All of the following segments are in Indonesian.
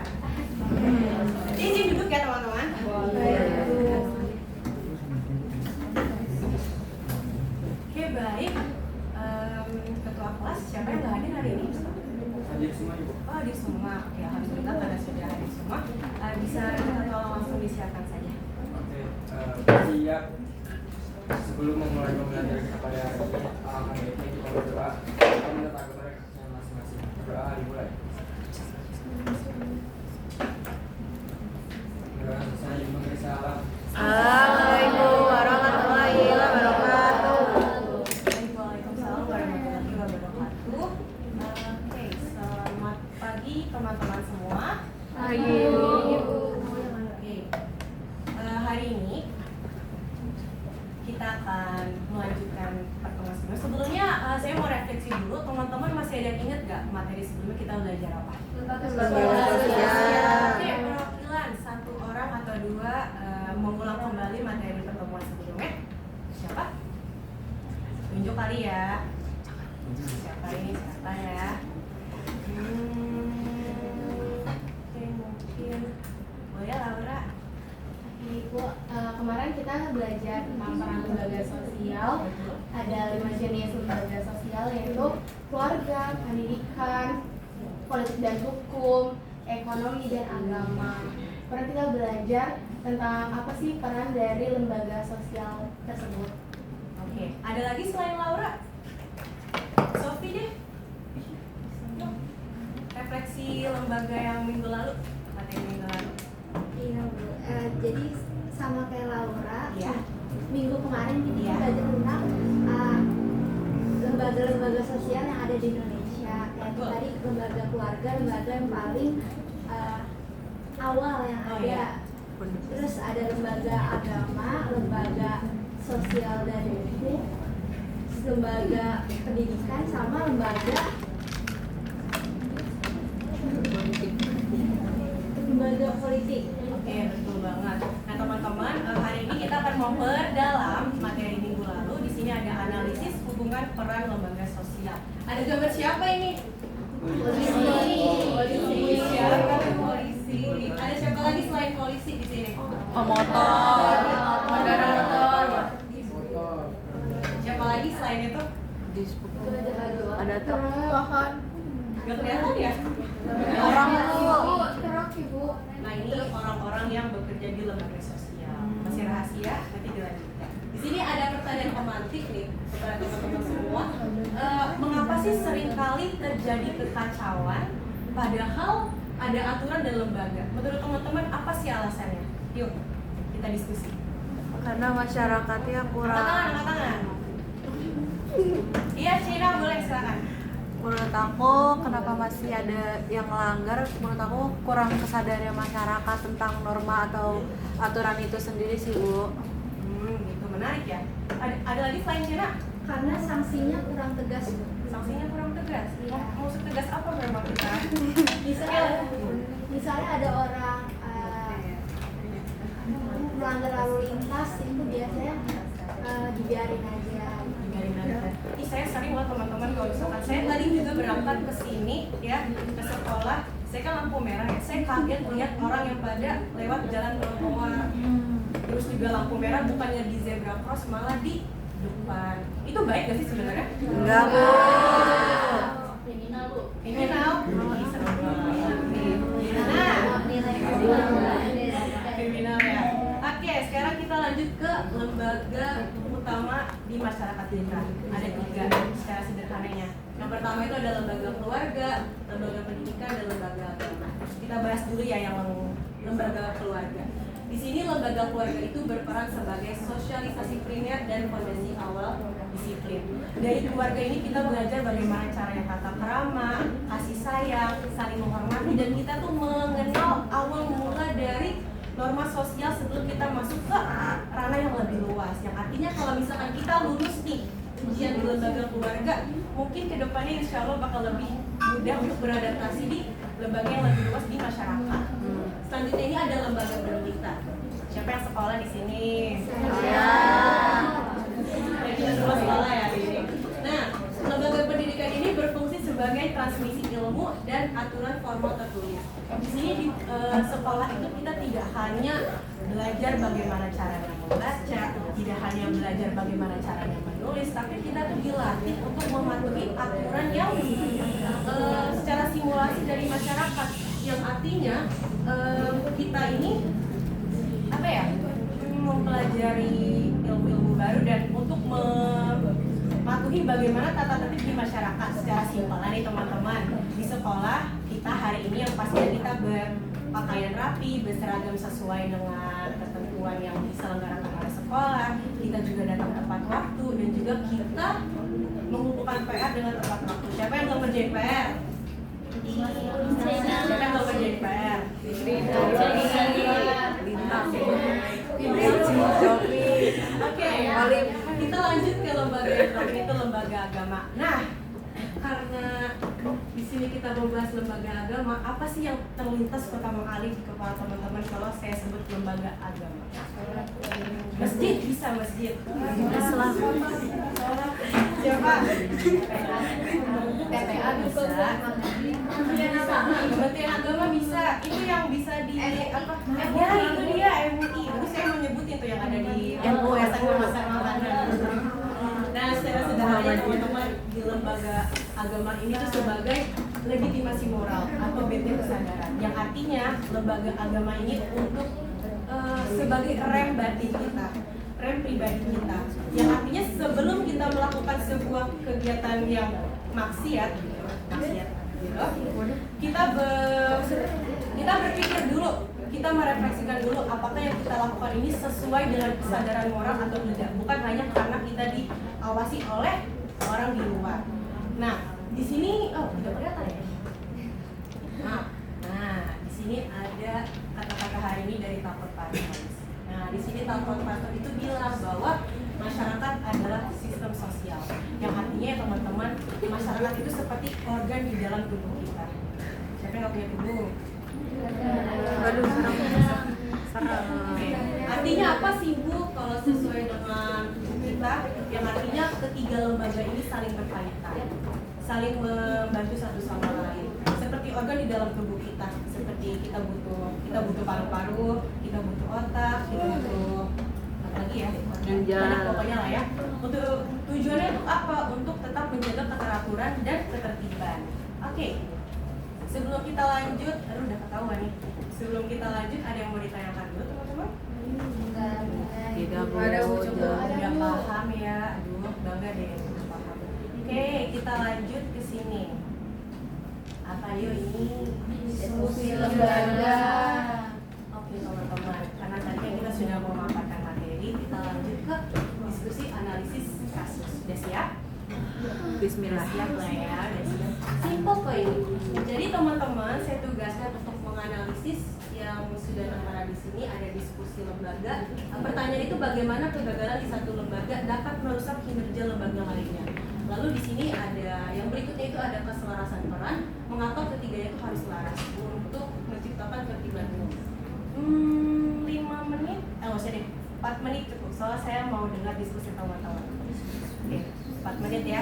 silakan. Izin duduk ya teman-teman. Oke, baik. Ketua kelas, siapa yang nggak hadir hari ini? Hadir semua, Ibu. Oh, hadir semua. Oke, alhamdulillah karena sudah hadir semua. Bisa kita tolong langsung disiapkan saja. Oke, siap. Sebelum memulai pembelajaran kita pada hari ini, akan kita berdoa. Kita menetapkan kepada yang masing-masing. Berdoa dimulai. Saya memberi salam. Assalamualaikum warahmatullahi wabarakatuh. Waalaikumsalam warahmatullahi wabarakatuh. Oke, selamat pagi teman-teman semua. Pagi. Oke, hari ini kita akan melanjutkan pertemuan sebelumnya. Sebelumnya saya mau refleksi dulu. Teman-teman masih ada yang ingat gak materi sebelumnya kita belajar apa? Lembaga sosial. Oke, perwakilan satu orang atau dua mengulang kembali materi pertemuan sebelumnya. Siapa? Tunjuk kali ya. Siapa ini? Siapa ya? Oke, mungkin boleh Laura. Ibu, kemarin kita belajar tentang peran lembaga sosial. Ada 5 jenis lembaga sosial, yaitu keluarga, pendidikan, politik dan hukum, ekonomi dan agama. Kemarin kita belajar tentang apa sih peran dari lembaga sosial tersebut. Oke, ada lagi selain Laura? Sofi deh. Yuk. Refleksi lembaga yang minggu lalu, materi minggu lalu. Iya Bu, jadi sama kayak Laura, Iya. minggu kemarin kita Iya. belajar tentang lembaga-lembaga sosial yang ada di Indonesia. Kayak Betul. tadi lembaga keluarga, lembaga yang paling awal yang Oh, ada. iya. Terus ada lembaga agama, lembaga sosial dan hukum, lembaga pendidikan, sama lembaga politik. Oke, betul banget. Nah teman-teman, hari ini kita akan memperdalam materi minggu lalu. Di sini ada analisis hubungan peran lembaga sosial. Ada gambar siapa ini? Polisi. Siapa polisi? Ada siapa lagi selain polisi di sini? Motor. Pengendara motor. Siapa lagi selain itu? Ada pohon. Gak kelihatan ya? Orang Ibu. Nah ini orang-orang yang bekerja di lembaga sosial. Masih rahasia, nanti dilanjutkan. Di sini ada pertanyaan pemantik nih kepada teman-teman semua. Mengapa sih seringkali terjadi kekacauan padahal ada aturan dan lembaga? Menurut teman-teman apa sih alasannya? Yuk kita diskusi. Karena masyarakatnya Angkat kurang. tangan. Iya Cina boleh silakan. Menurut aku, kenapa masih ada yang melanggar? Menurut aku kurang kesadaran masyarakat tentang norma atau aturan itu sendiri sih, Bu. Gitu menarik ya. Ada lagi selain Cina? Karena sanksinya kurang tegas, Bu. Sanksinya kurang tegas. Mau setegas apa memang kita? Misalnya ada orang melanggar lalu lintas, itu biasanya dibiarin aja. Ih, saya sering loh teman-teman kalau misalkan saya tadi juga berangkat ke sini ya ke sekolah, saya kan lampu merah ya, saya kaget lihat orang yang pada lewat jalan trotoar, terus juga lampu merah bukannya di zebra cross malah di depan. Itu baik gak sih sebenarnya? Enggak, Bu. Kriminal, Bu. Kriminal. Ih, serem banget nih. Nah, kriminal ya. Oke, sekarang kita lanjut ke lembaga utama di masyarakat kita. Ada 3 secara sederhananya. Yang pertama itu ada lembaga keluarga, lembaga pendidikan, dan lembaga agama. Kita bahas dulu ya yang lembaga keluarga. Di sini lembaga keluarga itu berperan sebagai sosialisasi primer dan fondasi awal disiplin. Dari keluarga ini kita belajar bagaimana caranya tata krama, kasih sayang, saling menghormati, dan kita tuh mengenal awal mula dari norma sosial sebelum kita masuk ke ranah yang lebih luas. Yang artinya kalau misalkan kita lulus nih ujian di lembaga keluarga, mungkin kedepannya insya Allah bakal lebih mudah untuk beradaptasi di lembaga yang lebih luas di masyarakat. Selanjutnya ini ada lembaga pendidikan. Siapa yang sekolah di sini? Saya. Ya, kita semua sekolah ya di sini. Nah, lembaga pendidikan ini berfungsi sebagai transmisi ilmu dan aturan formal tertulis. Di sini di sekolah itu kita tidak hanya belajar bagaimana caranya membaca, tidak hanya belajar bagaimana caranya menulis, tapi kita tuh dilatih untuk mematuhi aturan yang secara simulasi dari masyarakat, yang artinya kita ini apa ya, mempelajari ilmu-ilmu baru dan untuk mematuhi bagaimana tata tertib di masyarakat secara simpel. Nah nih teman-teman, di sekolah kita hari ini yang pastinya kita berpakaian rapi, berseragam sesuai dengan ketentuan yang diselenggarakan oleh sekolah. Kita juga datang tepat waktu dan juga kita mengumpulkan PR dengan tepat waktu. Siapa yang belum kerjain PR? Siapa yang belum kerjain PR? Oke, kita lanjut ke lembaga yang terakhir, itu lembaga agama. Nah, karena di sini kita membahas lembaga agama, apa sih yang terlintas pertama kali di kepala teman-teman kalau saya sebut lembaga agama? Masjid, bisa masjid. Islam. Siapa? TPA bisa. Kementerian Agama bisa. Itu yang bisa di apa? Ya itu dia MUI. Itu saya mau nyebutin tuh yang ada di MUI Nah, secara sederhana teman-teman, di lembaga agama ini tuh sebagai legitimasi moral atau benteng kesadaran. Yang artinya lembaga agama ini untuk sebagai rem batin kita, rem pribadi kita. Yang artinya sebelum kita melakukan sebuah kegiatan yang maksiat gitu, kita berpikir dulu, kita merefleksikan dulu apakah yang kita lakukan ini sesuai dengan kesadaran moral atau tidak, bukan hanya karena kita diawasi oleh orang di luar. Nah, di sini tidak kelihatan ya. Nah, di sini ada kata-kata hari ini dari Talcott Parsons. Nah, di sini Talcott Parsons itu bilang bahwa masyarakat adalah sistem sosial. Yang artinya ya teman-teman, masyarakat itu seperti organ di dalam tubuh kita. Siapa yang nggak punya tubuh? Waduh, serem. Artinya apa sih Bu kalau sesuai dengan kita? Yang artinya ketiga lembaga ini saling berkaitan, saling membantu satu sama lain. Seperti organ di dalam tubuh kita, seperti kita butuh paru-paru, kita butuh otak, kita butuh apa lagi ya? Banyak pokoknya lah ya. Untuk tujuannya untuk apa? Untuk tetap menjaga keteraturan dan ketertiban. Oke. Sebelum kita lanjut, udah ketahuan nih. Sebelum kita lanjut, ada yang mau ditanyakan dulu teman-teman? Tidak Udah paham ya? Aduh, bangga deh udah paham. Oke, kita lanjut ke sini. Apa yuk ini? Diskusi lembaga. Oke teman-teman, karena tadi kita sudah memaparkan materi, kita lanjut ke diskusi analisis kasus. Udah siap? Bismillah. Siap lah ya, udah siap. Simple kok ini. Jadi teman-teman, saya tugaskan untuk menganalisis yang sudah tertera di sini, ada diskusi lembaga. Pertanyaan itu bagaimana kegagalan di satu lembaga dapat merusak kinerja lembaga lainnya. Lalu di sini ada yang berikutnya itu ada keselarasan peran, mengapa ketiganya itu harus selaras untuk menciptakan ketertiban umum. 5 menit, nggak usah deh, 4 menit cukup. Soalnya saya mau dengar diskusi teman-teman. Oke, 4 menit ya.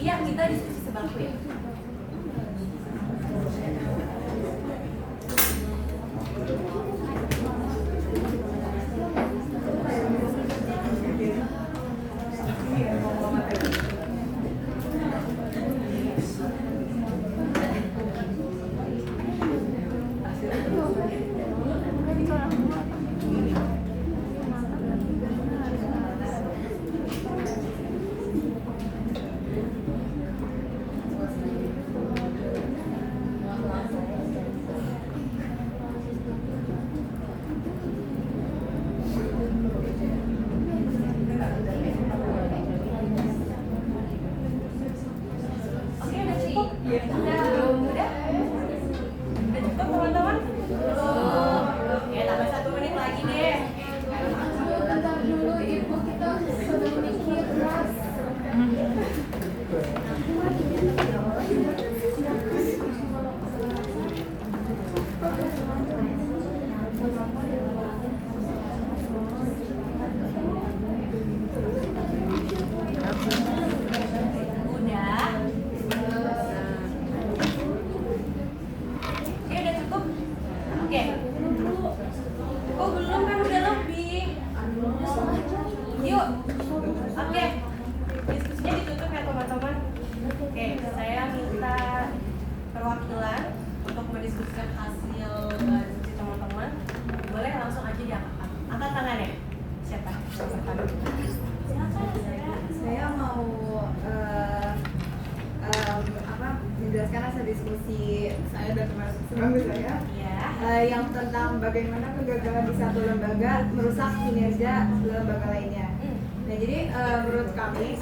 Iya, kita diskusi sebangku ya. Oke, diskusinya ditutup ya teman-teman. Oke, saya minta perwakilan untuk mendiskusikan hasil diskusi teman-teman. Boleh langsung aja diangkat. Angkat tangannya. Siapa? Silakan. Saya mau menjelaskan hasil diskusi saya dan teman-teman saya Ya. yang tentang bagaimana kegagalan di satu lembaga merusak kinerja lembaga lainnya. Nah, jadi menurut kami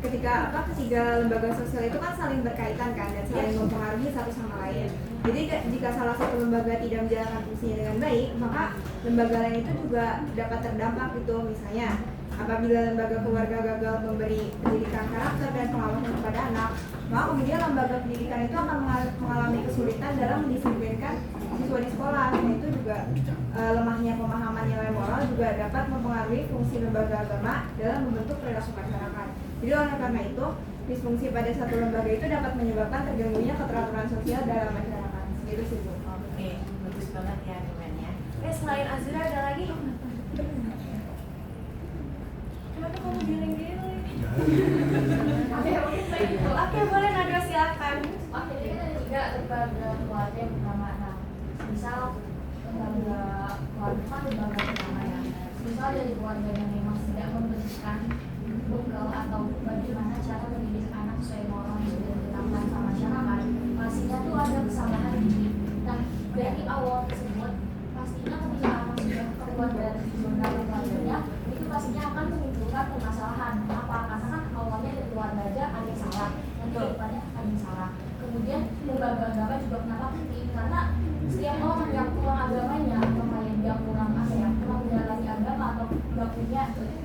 ketika ketiga lembaga sosial itu kan saling berkaitan kan dan saling mempengaruhi satu sama lain. Jadi jika salah satu lembaga tidak menjalankan fungsinya dengan baik, maka lembaga lain itu juga dapat terdampak gitu. Misalnya, apabila lembaga keluarga gagal memberi pendidikan karakter dan pengawasan kepada anak, maka kemudian lembaga pendidikan itu akan mengalami kesulitan dalam mendisiplinkan siswa di sekolah. Dan itu juga lemahnya pemahaman nilai moral juga dapat mempengaruhi fungsi lembaga agama dalam membentuk perilaku masyarakat. Jadi oleh karena itu, disfungsi pada satu lembaga itu dapat menyebabkan terganggunya keteraturan sosial dalam masyarakat. Gitu sih, Bu. Oke, bagus banget ya argumennya. Selain Azura ada lagi? Kenapa kamu giling-giling? Oke, boleh Nadwa silakan. Oke, jadi kan ada 3 lembaga keluarga yang pertama. Nah, misal lembaga keluarga kan lembaga pertama ya. Misal dari keluarga yang memang tidak memberikan bekal atau bagaimana cara mendidik anak sesuai moral yang sudah ditetapkan sama masyarakat, pastinya tuh ada kesalahan dikit. Nah, dari awal tersebut, pastinya ketika anak sudah keluar dari zona keluarganya, itu pastinya akan menimbulkan permasalahan. Kenapa? Karena kan awalnya dari keluarga aja ada yang salah, nanti depannya ada yang salah. Kemudian lembaga agama juga kenapa penting? Karena setiap orang yang kurang agamanya atau kayak dia kurang kurang menjalani agama atau nggak punya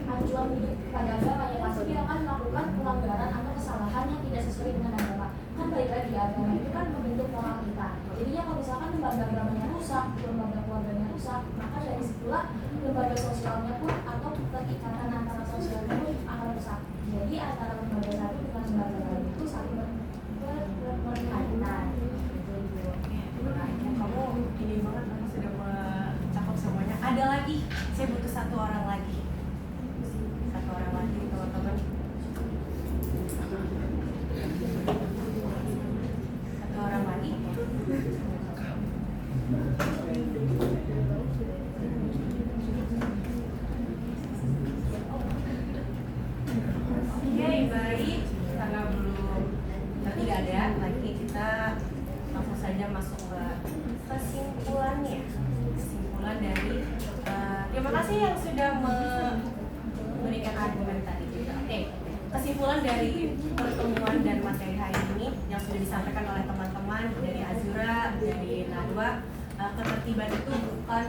acuan hidup pada agamanya, pasti dia akan melakukan pelanggaran atau kesalahan yang tidak sesuai dengan agama. Kan balik lagi agama itu kan membentuk moral kita. Jadinya kalau misalkan lembaga agamanya rusak, lembaga keluarganya rusak, maka dari situlah lembaga sosialnya pun atau keikatan antara sosialnya pun akan rusak. Jadi antara lembaga satu dengan lembaga lain itu saling berkaitan. Kamu ini banget, kamu sudah mencakup semuanya. Ada lagi, saya butuh 1 orang lagi. 1 orang lagi teman-teman. 1 orang lagi. Oke, baik. Karena belum tidak ada lagi, kita langsung saja masuk ke kesimpulannya. Kesimpulan dari terima kasih yang sudah memberikan argumen tadi juga. Oke, kesimpulan dari pertemuan dan materi hari ini yang sudah disampaikan oleh teman-teman dari Azura, dari Nadwa, ketertiban itu bukan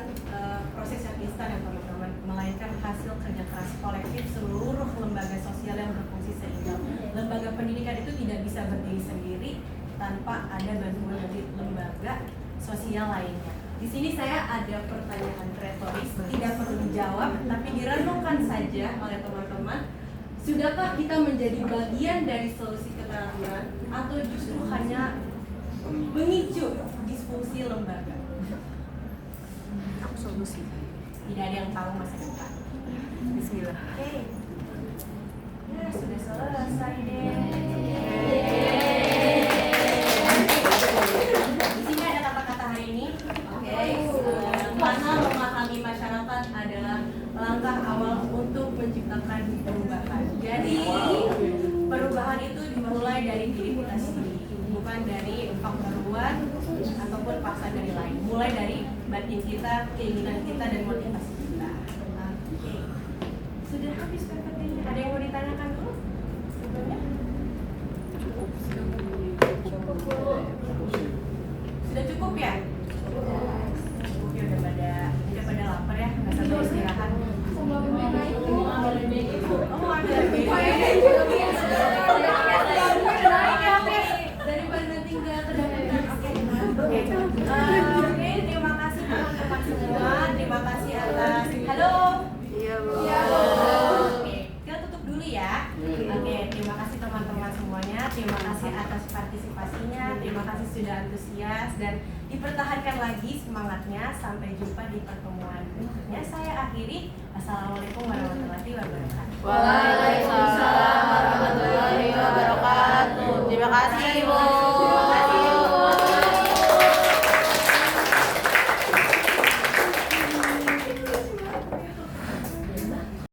proses yang instan ya teman-teman, melainkan hasil kerja keras kolektif seluruh lembaga sosial yang berfungsi sehingga lembaga pendidikan itu tidak bisa berdiri sendiri tanpa ada bantuan dari lembaga sosial lainnya. Di sini saya ada pertanyaan retoris, tidak perlu dijawab, tapi direnungkan saja oleh teman-teman. Sudahkah kita menjadi bagian dari solusi keteraturan atau justru hanya memicu disfungsi lembaga? Solusi. Tidak ada yang tahu masa depan. Bismillah. Oke. Ya, sudah selesai deh. Di sini ada kata-kata hari ini. Oke. Karena memahami masyarakat adalah langkah awal untuk menciptakan perubahan. Jadi perubahan itu dimulai dari diri kita sendiri, bukan dari faktor luar ataupun paksa dari lain. Mulai dari batin kita, keinginan kita, dan motivasi kita. Oke. Sudah habis PPT-nya. Ada yang mau ditanyakan dulu? Sebelumnya? Sudah cukup ya? Oke, udah pada lapar ya, nggak sampai istirahat. Oh, ada daripada nanti nggak kedapetan. Oke, terima kasih teman-teman semua. Terima kasih atas halo. Iya, Bu. Oke, kita tutup dulu ya. Oke, terima kasih teman-teman semuanya. Terima kasih atas partisipasinya. Terima kasih sudah antusias dan dipertahankan lagi semangatnya. Sampai jumpa di pertemuan berikutnya. Saya akhiri. Assalamualaikum warahmatullahi wabarakatuh. Waalaikumsalam.